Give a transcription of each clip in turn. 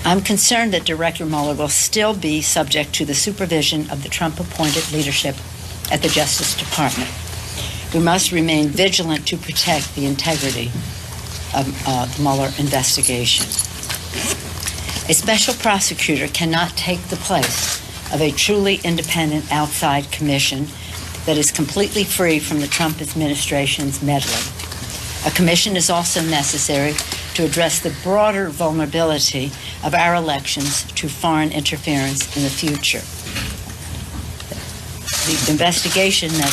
I'm concerned that Director Mueller will still be subject to the supervision of the Trump-appointed leadership at the Justice Department. We must remain vigilant to protect the integrity of the Mueller investigation. A special prosecutor cannot take the place of a truly independent outside commission that is completely free from the Trump administration's meddling. A commission is also necessary to address the broader vulnerability of our elections to foreign interference in the future. The investigation that,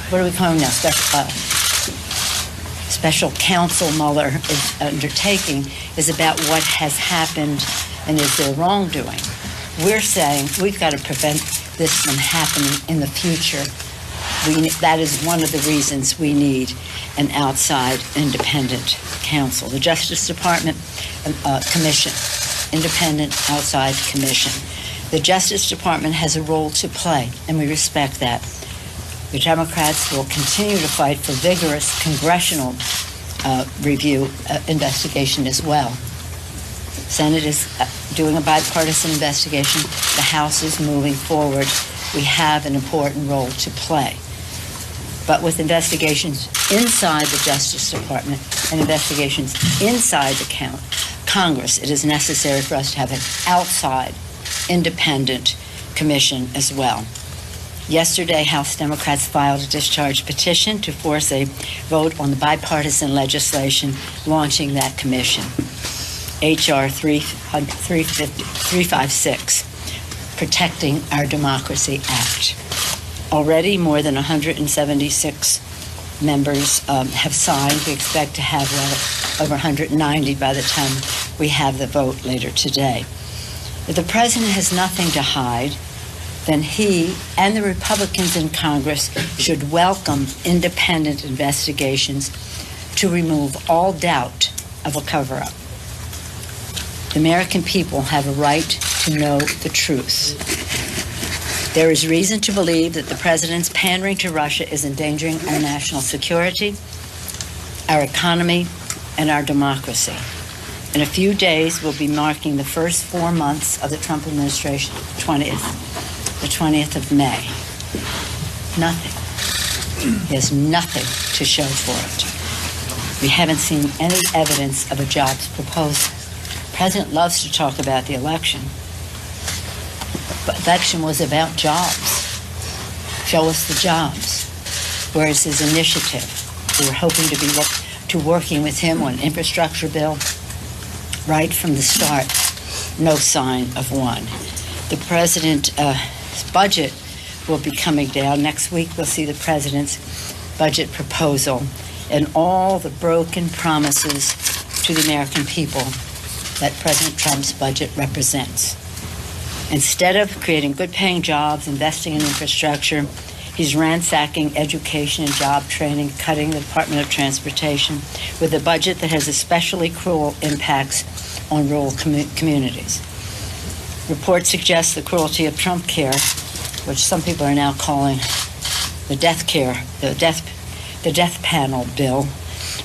what are we calling now? Special counsel Mueller is undertaking is about what has happened and is there wrongdoing. We're saying we've got to prevent this from happening in the future. That is one of the reasons we need an outside independent counsel. The Justice Department Commission, independent outside commission. The Justice Department has a role to play, and we respect that. The Democrats will continue to fight for vigorous congressional review investigation as well. The Senate is doing a bipartisan investigation. The House is moving forward. We have an important role to play. But with investigations inside the Justice Department and investigations inside the Congress, it is necessary for us to have an outside, independent commission as well. Yesterday, House Democrats filed a discharge petition to force a vote on the bipartisan legislation launching that commission, H.R. 356, Protecting Our Democracy Act. Already, more than 176 members have signed. We expect to have over 190 by the time we have the vote later today. If the president has nothing to hide, then he and the Republicans in Congress should welcome independent investigations to remove all doubt of a cover-up. The American people have a right to know the truth. There is reason to believe that the president's pandering to Russia is endangering our national security, our economy, and our democracy. In a few days, we'll be marking the first 4 months of the Trump administration, the 20th of May. Nothing. There's nothing to show for it. We haven't seen any evidence of a jobs proposal. The president loves to talk about the election. But the election was about jobs. Show us the jobs. Where is his initiative? We were hoping to be working with him on an infrastructure bill. Right from the start, no sign of one. The president's budget will be coming down. Next week, we'll see the president's budget proposal and all the broken promises to the American people that President Trump's budget represents. Instead of creating good-paying jobs, investing in infrastructure, he's ransacking education and job training, cutting the Department of Transportation with a budget that has especially cruel impacts on rural communities. Reports suggest the cruelty of Trump care, which some people are now calling the death panel bill,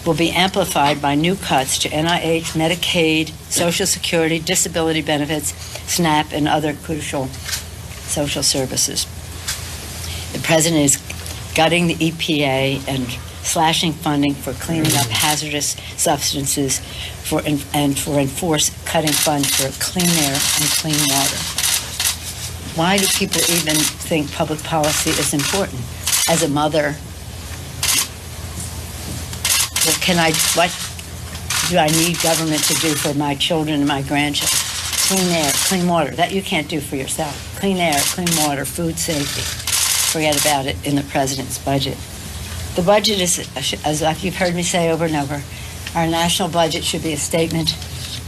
will be amplified by new cuts to NIH, Medicaid, Social Security, disability benefits, SNAP, and other crucial social services. The president is gutting the EPA and slashing funding for cleaning up hazardous substances cutting funds for clean air and clean water. Why do people even think public policy is important? As a mother, what do I need government to do for my children and my grandchildren? Clean air, clean water, that you can't do for yourself. Clean air, clean water, food safety. Forget about it in the president's budget. The budget is, as you've heard me say over and over, our national budget should be a statement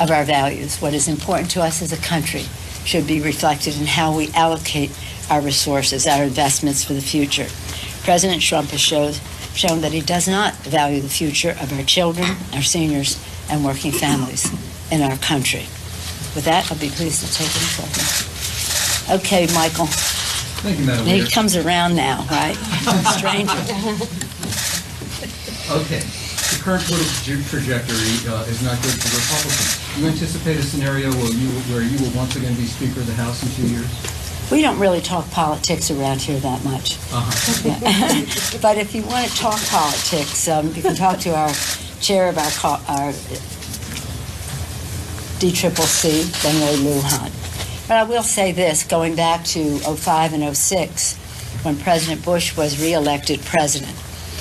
of our values. What is important to us as a country should be reflected in how we allocate our resources, our investments for the future. President Trump has shown that he does not value the future of our children, our seniors, and working families in our country. With that, I'll be pleased to take any questions. Okay, Michael. Thank you, Madam Leader. He comes around now, right? Stranger. Okay. The current political trajectory is not good for Republicans. Do you anticipate a scenario where you will once again be Speaker of the House in 2 years? We don't really talk politics around here that much. Uh-huh. But if you want to talk politics, you can talk to our chair of our DCCC, Benway Lujan. But I will say this, going back to 05 and 06, when President Bush was reelected president,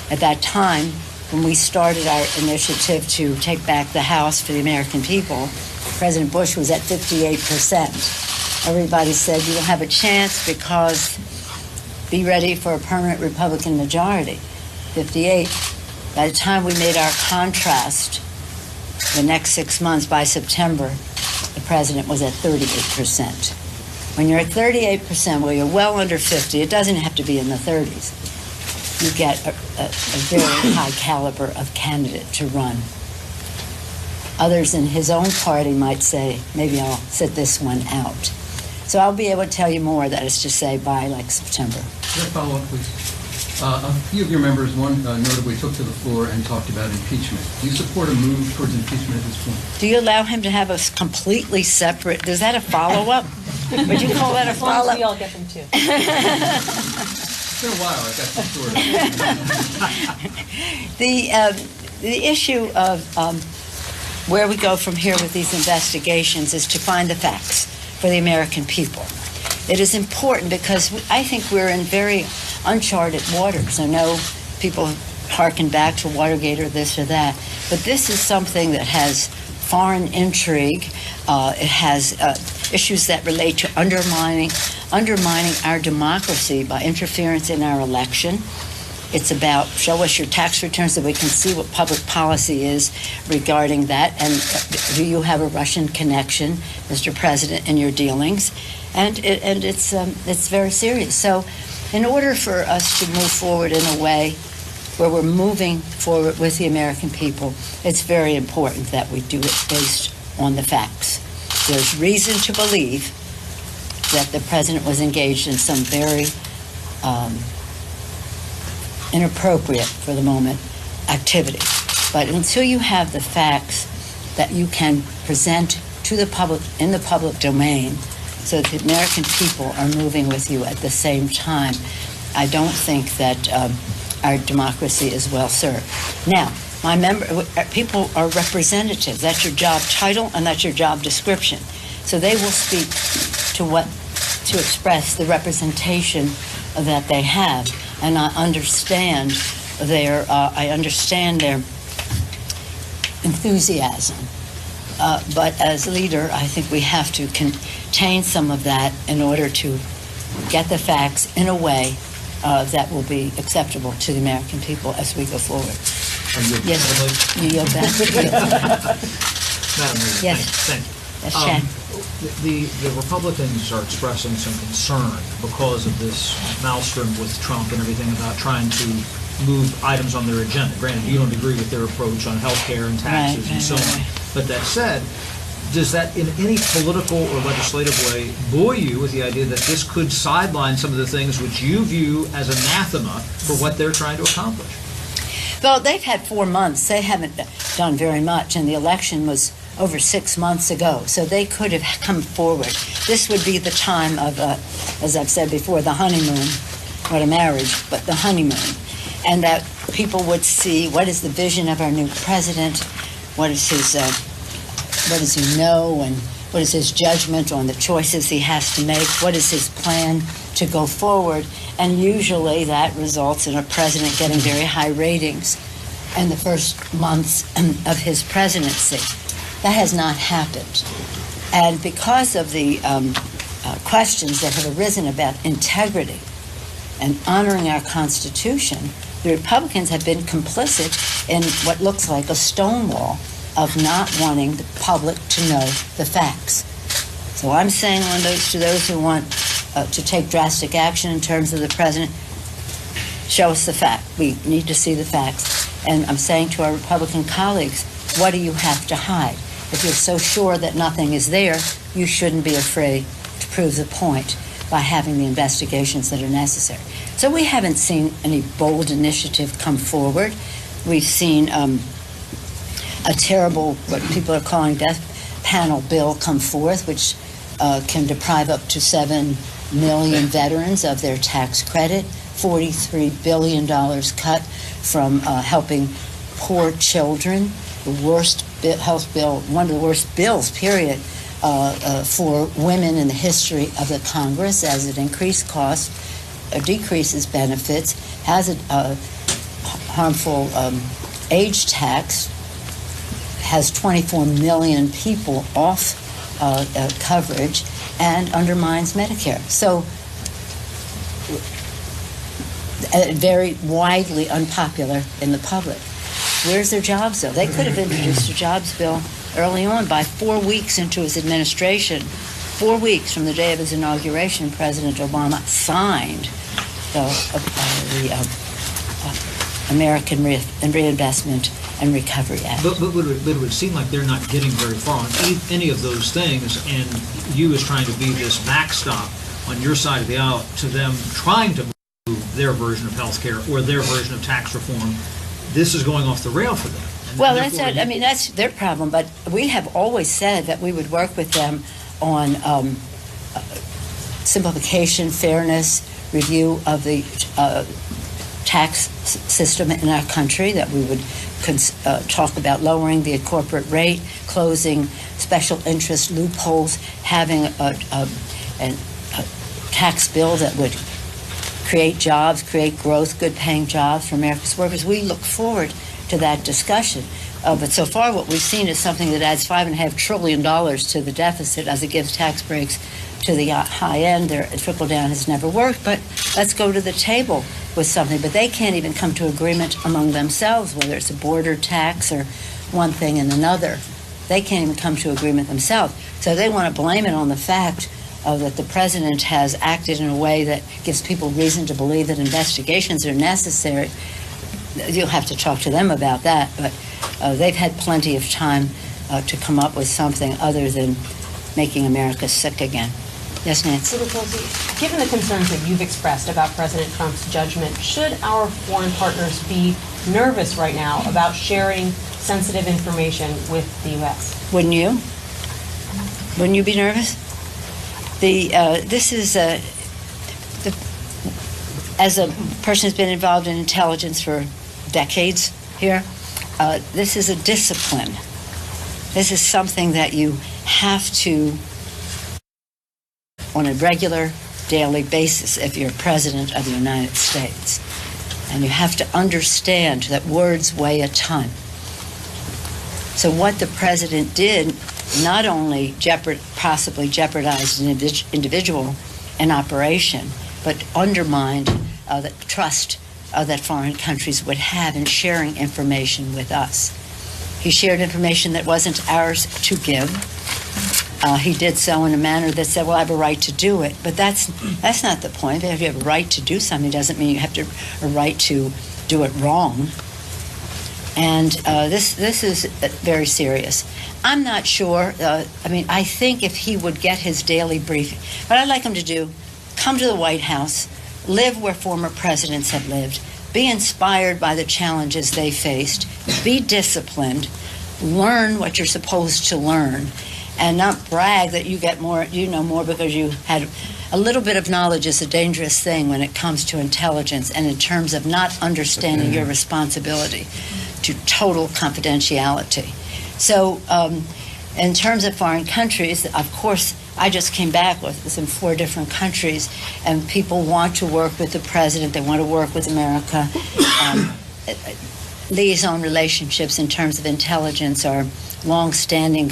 at that time, when we started our initiative to take back the House for the American people, President Bush was at 58%. Everybody said, you don't have a chance because be ready for a permanent Republican majority. 58. By the time we made our contrast, the next 6 months, by September, the president was at 38%. When you're at 38%, well, you're well under 50. It doesn't have to be in the 30s. You get a very high caliber of candidate to run. Others in his own party might say, maybe I'll sit this one out. So I'll be able to tell you more, that is to say, by like September. Can I follow up, please? A few of your members, one notably, took to the floor and talked about impeachment. Do you support a move towards impeachment at this point? Do you allow him to have a completely separate, is that a follow-up? Would you call that a follow-up? We all get them too. It's been a while, I got some sort of. The issue of where we go from here with these investigations is to find the facts for the American people. It is important because I think we're in very uncharted waters. I know people harken back to Watergate or this or that, but this is something that has foreign intrigue. It has issues that relate to undermining our democracy by interference in our election. It's about show us your tax returns so we can see what public policy is regarding that. And do you have a Russian connection, Mr. President, in your dealings? And it's very serious. So in order for us to move forward in a way where we're moving forward with the American people, it's very important that we do it based on the facts. There's reason to believe that the president was engaged in some very inappropriate, for the moment, activity. But until you have the facts that you can present to the public in the public domain so that the American people are moving with you at the same time, I don't think that our democracy is well served. Now, people are representatives. That's your job title and that's your job description. So they will speak to express the representation that they have. And I understand their enthusiasm. But as leader, I think we have to contain some of that in order to get the facts in a way that will be acceptable to the American people as we go forward. Yes, you yield back. Madam Leader, Yes. thank you. Yes, Chad. The Republicans are expressing some concern because of this maelstrom with Trump and everything about trying to move items on their agenda. Granted, you don't agree with their approach on health care and taxes and so on. But that said, does that in any political or legislative way buoy you with the idea that this could sideline some of the things which you view as anathema for what they're trying to accomplish? Well, they've had 4 months. They haven't done very much, and the election was over 6 months ago, so they could have come forward. This would be the time of, as I've said before, the honeymoon, not a marriage, but the honeymoon, and that people would see what is the vision of our new president, what does he know, and what is his judgment on the choices he has to make, what is his plan to go forward, and usually that results in a president getting very high ratings in the first months of his presidency. That has not happened. And because of the questions that have arisen about integrity and honoring our Constitution, the Republicans have been complicit in what looks like a stonewall of not wanting the public to know the facts. So I'm saying to those who want to take drastic action in terms of the president, show us the fact. We need to see the facts. And I'm saying to our Republican colleagues, what do you have to hide? If you're so sure that nothing is there, you shouldn't be afraid to prove the point by having the investigations that are necessary. So we haven't seen any bold initiative come forward. We've seen a terrible, what people are calling death panel bill come forth, which can deprive up to 7 million veterans of their tax credit, $43 billion cut from helping poor children, the worst health bill, one of the worst bills, period, for women in the history of the Congress, as it increased costs, decreases benefits, has a harmful age tax, has 24 million people off coverage, and undermines Medicare. So, very widely unpopular in the public. Where's their jobs, though? They could have introduced a jobs bill early on. By 4 weeks into his administration, 4 weeks from the day of his inauguration, President Obama signed the American Reinvestment and Recovery Act. But it would seem like they're not getting very far on any of those things, and you as trying to be this backstop on your side of the aisle to them trying to move their version of health care or their version of tax reform. This is going off the rail for them. Well, that's their problem, but we have always said that we would work with them on simplification, fairness, review of the tax system in our country, that we would talk about lowering the corporate rate, closing special interest loopholes, having a tax bill that would create jobs, create growth, good-paying jobs for America's workers. We look forward to that discussion. But so far what we've seen is something that adds $5.5 trillion to the deficit as it gives tax breaks to the high end. Their trickle-down has never worked, but let's go to the table with something. But they can't even come to agreement among themselves, whether it's a border tax or one thing and another. They can't even come to agreement themselves. So they want to blame it on the fact that the president has acted in a way that gives people reason to believe that investigations are necessary. You'll have to talk to them about that, but they've had plenty of time to come up with something other than making America sick again. Yes, Nancy? Senator Pelosi, given the concerns that you've expressed about President Trump's judgment, should our foreign partners be nervous right now about sharing sensitive information with the U.S.? Wouldn't you? Wouldn't you be nervous? This is as a person who's been involved in intelligence for decades here, this is a discipline. This is something that you have to, on a regular, daily basis, if you're president of the United States. And you have to understand that words weigh a ton. So what the president did not only possibly jeopardized an individual in operation, but undermined the trust that foreign countries would have in sharing information with us. He shared information that wasn't ours to give. He did so in a manner that said, well, I have a right to do it. But that's not the point. If you have a right to do something, doesn't mean you have a right to do it wrong. And this is very serious. I'm not sure. I think if he would get his daily briefing, what I'd like him to do, come to the White House, live where former presidents have lived, be inspired by the challenges they faced, be disciplined, learn what you're supposed to learn, and not brag that you know more because you had a little bit of knowledge is a dangerous thing when it comes to intelligence and in terms of not understanding your responsibility to total confidentiality. So in terms of foreign countries, of course, I just came back with this in 4 different countries, and people want to work with the president. They want to work with America. Liaison relationships in terms of intelligence are long-standing,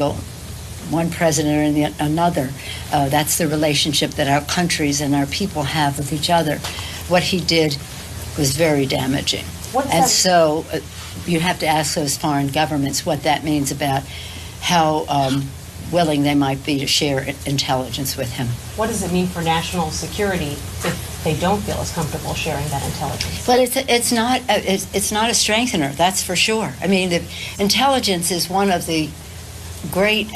one president or another. That's the relationship that our countries and our people have with each other. What he did was very damaging. So you have to ask those foreign governments what that means about how willing they might be to share intelligence with him. What does it mean for national security if they don't feel as comfortable sharing that intelligence? Well, it's not a strengthener, that's for sure. I mean, the intelligence is one of the great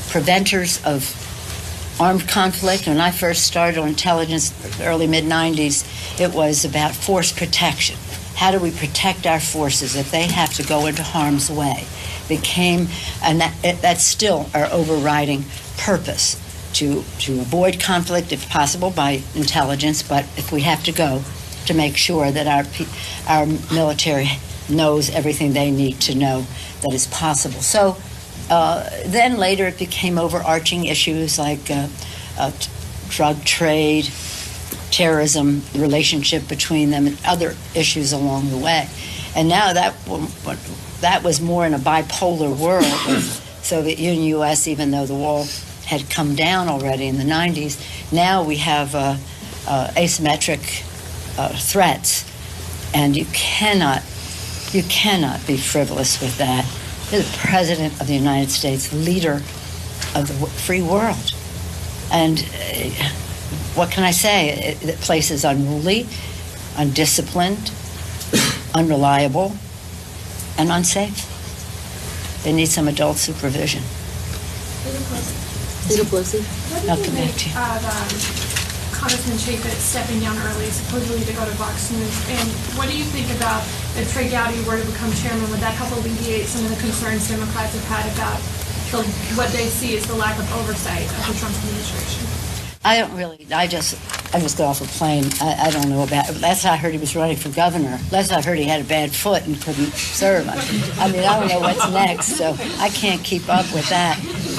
preventers of armed conflict. When I first started on intelligence, early mid-90s, it was about force protection. how do we protect our forces if they have to go into harm's way, and that's still our overriding purpose, to avoid conflict if possible by intelligence, but if we have to go, to make sure that our military knows everything they need to know that is possible. So then later it became overarching issues like drug trade, terrorism, the relationship between them, and other issues along the way. And now that was more in a bipolar world with Soviet Union, U.S., even though the wall had come down already in the 90s. Now we have asymmetric threats, and you cannot be frivolous with that. You're the President of the United States, leader of the free world. And what can I say? The place is unruly, undisciplined, unreliable, and unsafe. They need some adult supervision. Leader Pelosi. I'll What do come you back to make you. of Congressman Chapin stepping down early, supposedly to go to Fox News? And what do you think about if Trey Gowdy were to become chairman? Would that help alleviate some of the concerns Democrats have had about what they see as the lack of oversight of the Trump administration? I just got off a plane. I don't know about it. Last I heard he was running for governor. Last I heard he had a bad foot and couldn't serve. I mean, I don't know what's next, so I can't keep up with that.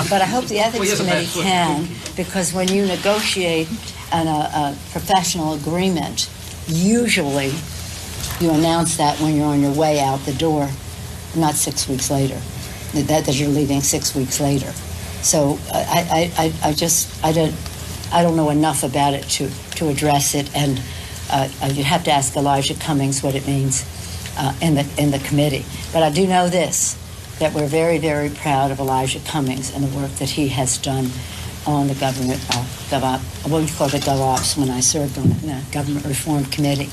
But I hope the Ethics Committee can, because when you negotiate a professional agreement, usually you announce that when you're on your way out the door, not 6 weeks later, that you're leaving 6 weeks later. So I don't know enough about it to address it, and you'd have to ask Elijah Cummings what it means in the committee. But I do know this, that we're very, very proud of Elijah Cummings and the work that he has done on the government, what we call the GovOps, when I served on the Government Reform Committee,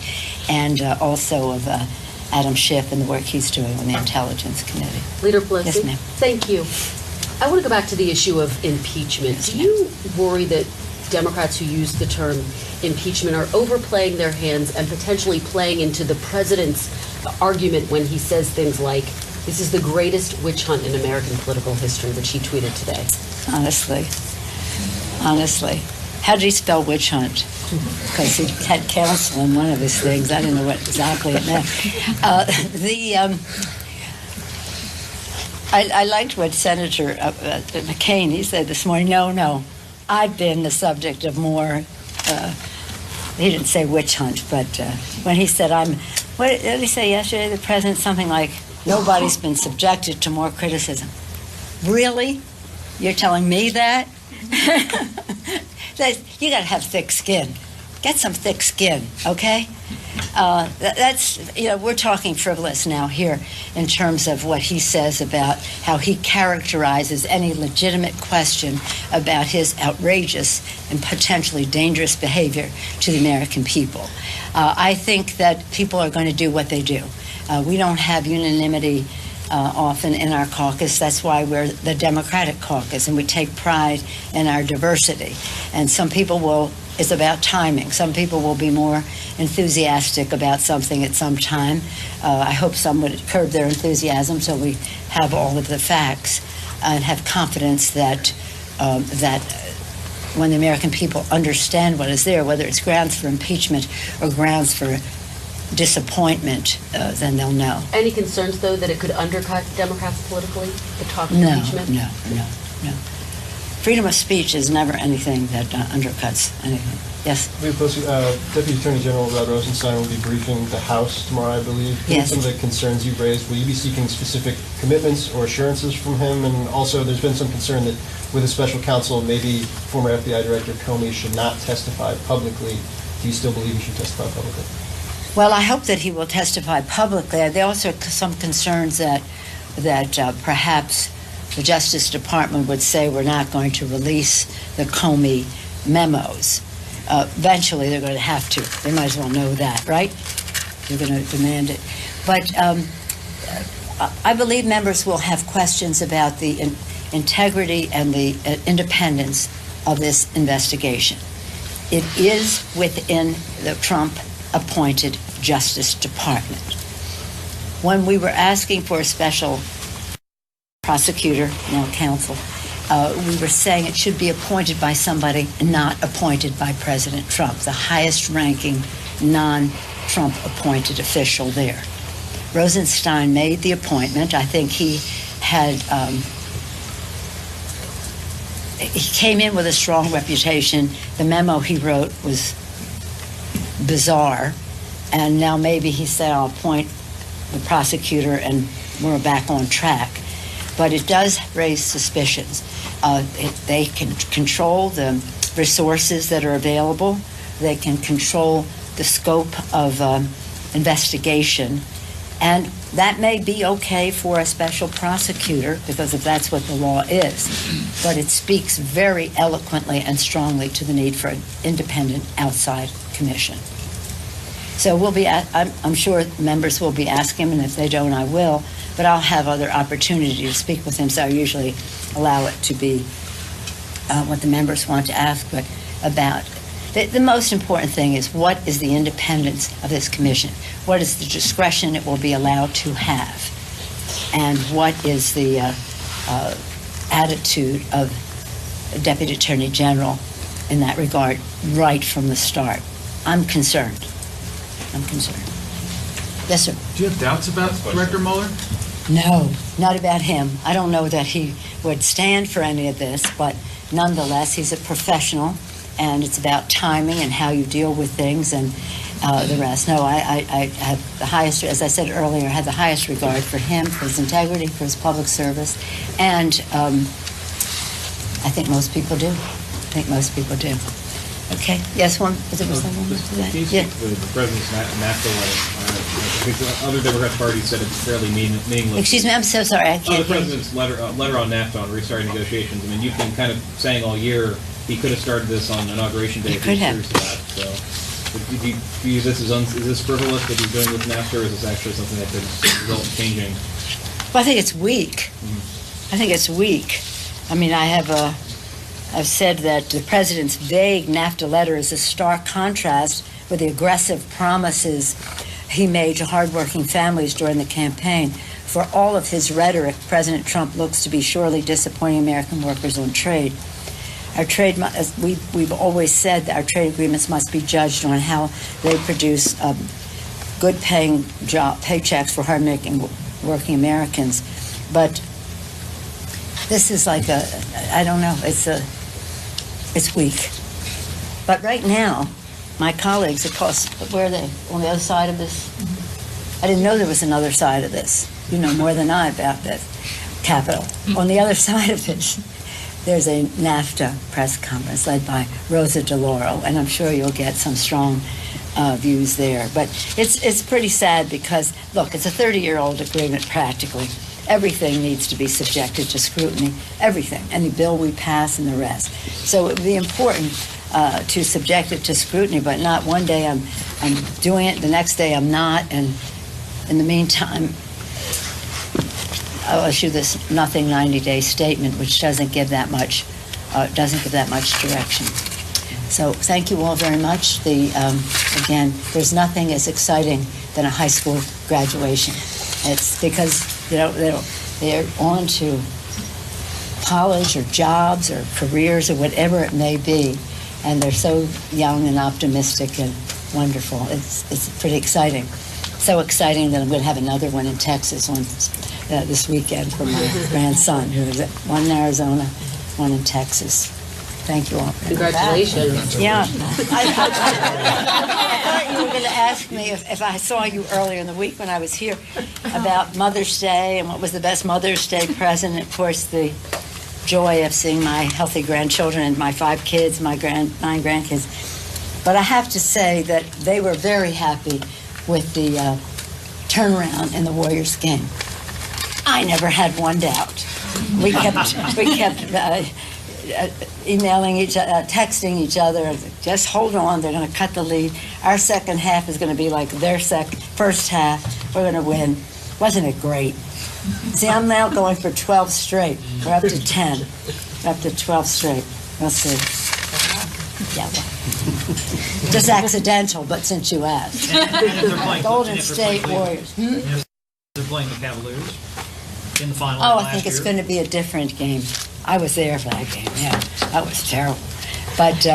and also of Adam Schiff and the work he's doing on the Intelligence Committee. Leader Pelosi. Yes, ma'am. Thank you. I want to go back to the issue of impeachment. Yes, Do you worry that Democrats who use the term impeachment are overplaying their hands and potentially playing into the president's argument when he says things like, "This is the greatest witch hunt in American political history," which he tweeted today? Honestly. How did he spell witch hunt? Because he had counsel in one of his things. I didn't know what exactly it meant. I liked what Senator McCain, he said this morning, no, I've been the subject of more, he didn't say witch hunt, but when he said what did he say yesterday, the president, something like, nobody's been subjected to more criticism. Really? You're telling me that? You got to have thick skin. Get some thick skin, okay? We're talking frivolous now here in terms of what he says about how he characterizes any legitimate question about his outrageous and potentially dangerous behavior to the American people. I think that people are going to do what they do. We don't have unanimity often in our caucus. That's why we're the Democratic caucus, and we take pride in our diversity. And some people it's about timing. Some people will be more enthusiastic about something at some time. I hope some would curb their enthusiasm so we have all of the facts and have confidence that when the American people understand what is there, whether it's grounds for impeachment or grounds for disappointment, then they'll know. Any concerns, though, that it could undercut Democrats politically, the talk of No. impeachment? No. Freedom of speech is never anything that undercuts anything. Yes? Leader Pelosi, Deputy Attorney General Rod Rosenstein will be briefing the House tomorrow, I believe. Given Yes. some of the concerns you've raised, will you be seeking specific commitments or assurances from him? And also, there's been some concern that with a special counsel, maybe former FBI Director Comey should not testify publicly. Do you still believe he should testify publicly? Well, I hope that he will testify publicly. There are also some concerns that perhaps the Justice Department would say we're not going to release the Comey memos. Eventually, they're going to have to. They might as well know that, right? They're going to demand it. But I believe members will have questions about the integrity and the independence of this investigation. It is within the Trump-appointed Justice Department. when we were asking for a special prosecutor, now counsel, we were saying it should be appointed by somebody not appointed by President Trump, the highest ranking non-Trump appointed official there. Rosenstein made the appointment. I think he had, he came in with a strong reputation. The memo he wrote was bizarre, and now maybe he said, I'll appoint the prosecutor and we're back on track. But it does raise suspicions. They can control the resources that are available. They can control the scope of investigation. And that may be okay for a special prosecutor, because if that's what the law is. But it speaks very eloquently and strongly to the need for an independent outside commission. So we'll be, I'm sure members will be asking him, and if they don't, I will. But I'll have other opportunity to speak with him, so I usually allow it to be what the members want to ask about. The most important thing is, what is the independence of this commission? What is the discretion it will be allowed to have? And what is the attitude of Deputy Attorney General in that regard right from the start? I'm concerned. Yes, sir. Do you have doubts about Director Mueller? No, not about him. I don't know that he would stand for any of this, but nonetheless, he's a professional, and it's about timing and how you deal with things and the rest. No, I have the highest, as I said earlier, I have the highest regard for him, for his integrity, for his public service, and I think most people do. Okay. Yes, one. Was there someone to that? Yeah. The president's NAFTA letter. I think the other Democrat party said it's fairly meaningless. Excuse me, I'm so sorry. I can't the president's letter on NAFTA on restarting negotiations. I mean, you've been kind of saying all year he could have started this on Inauguration Day. He could have. So, do you view this as is this frivolous that he's doing with NAFTA, or is this actually something that could result in changing? Well, I think it's weak. I mean, I've said that the president's vague NAFTA letter is a stark contrast with the aggressive promises he made to hardworking families during the campaign. For all of his rhetoric, President Trump looks to be surely disappointing American workers on trade. Our trade, we've always said that our trade agreements must be judged on how they produce good-paying paychecks for hard-making working Americans. But this is like I don't know, it's weak. But right now, my colleagues, of course, where are they? On the other side of this? I didn't know there was another side of this. You know more than I about this. Capitol. On the other side of this, there's a NAFTA press conference led by Rosa DeLauro, and I'm sure you'll get some strong views there. But it's pretty sad because, look, it's a 30-year-old agreement practically. Everything needs to be subjected to scrutiny, everything, any bill we pass and the rest. So it would be important to subject it to scrutiny, but not one day I'm doing it, the next day I'm not, and in the meantime, I'll issue this nothing 90-day statement, which doesn't give that much direction. So thank you all very much. Again, there's nothing as exciting than a high school graduation. It's because they're on to college or jobs or careers or whatever it may be, and they're so young and optimistic and wonderful. It's pretty exciting. So exciting that I'm going to have another one in Texas this weekend for my grandson, who is one in Arizona, one in Texas. Thank you all. Congratulations. Yeah. I thought you were going to ask me if I saw you earlier in the week when I was here about Mother's Day and what was the best Mother's Day present. Of course, the joy of seeing my healthy grandchildren and my 5 kids, my 9 grandkids. But I have to say that they were very happy with the turnaround in the Warriors game. I never had one doubt. We kept emailing texting each other, just hold on, they're going to cut the lead. Our second half is going to be like their first half. We're going to win. Wasn't it great? See, I'm now going for 12 straight. We're up to 10. We're up to 12 straight. We'll see. Yeah, well. Just accidental, but since you asked. Golden State Warriors. They're playing the Cavaliers in the final Oh, last I think it's year. going to be a different game. I was there for that game, yeah. That was terrible. But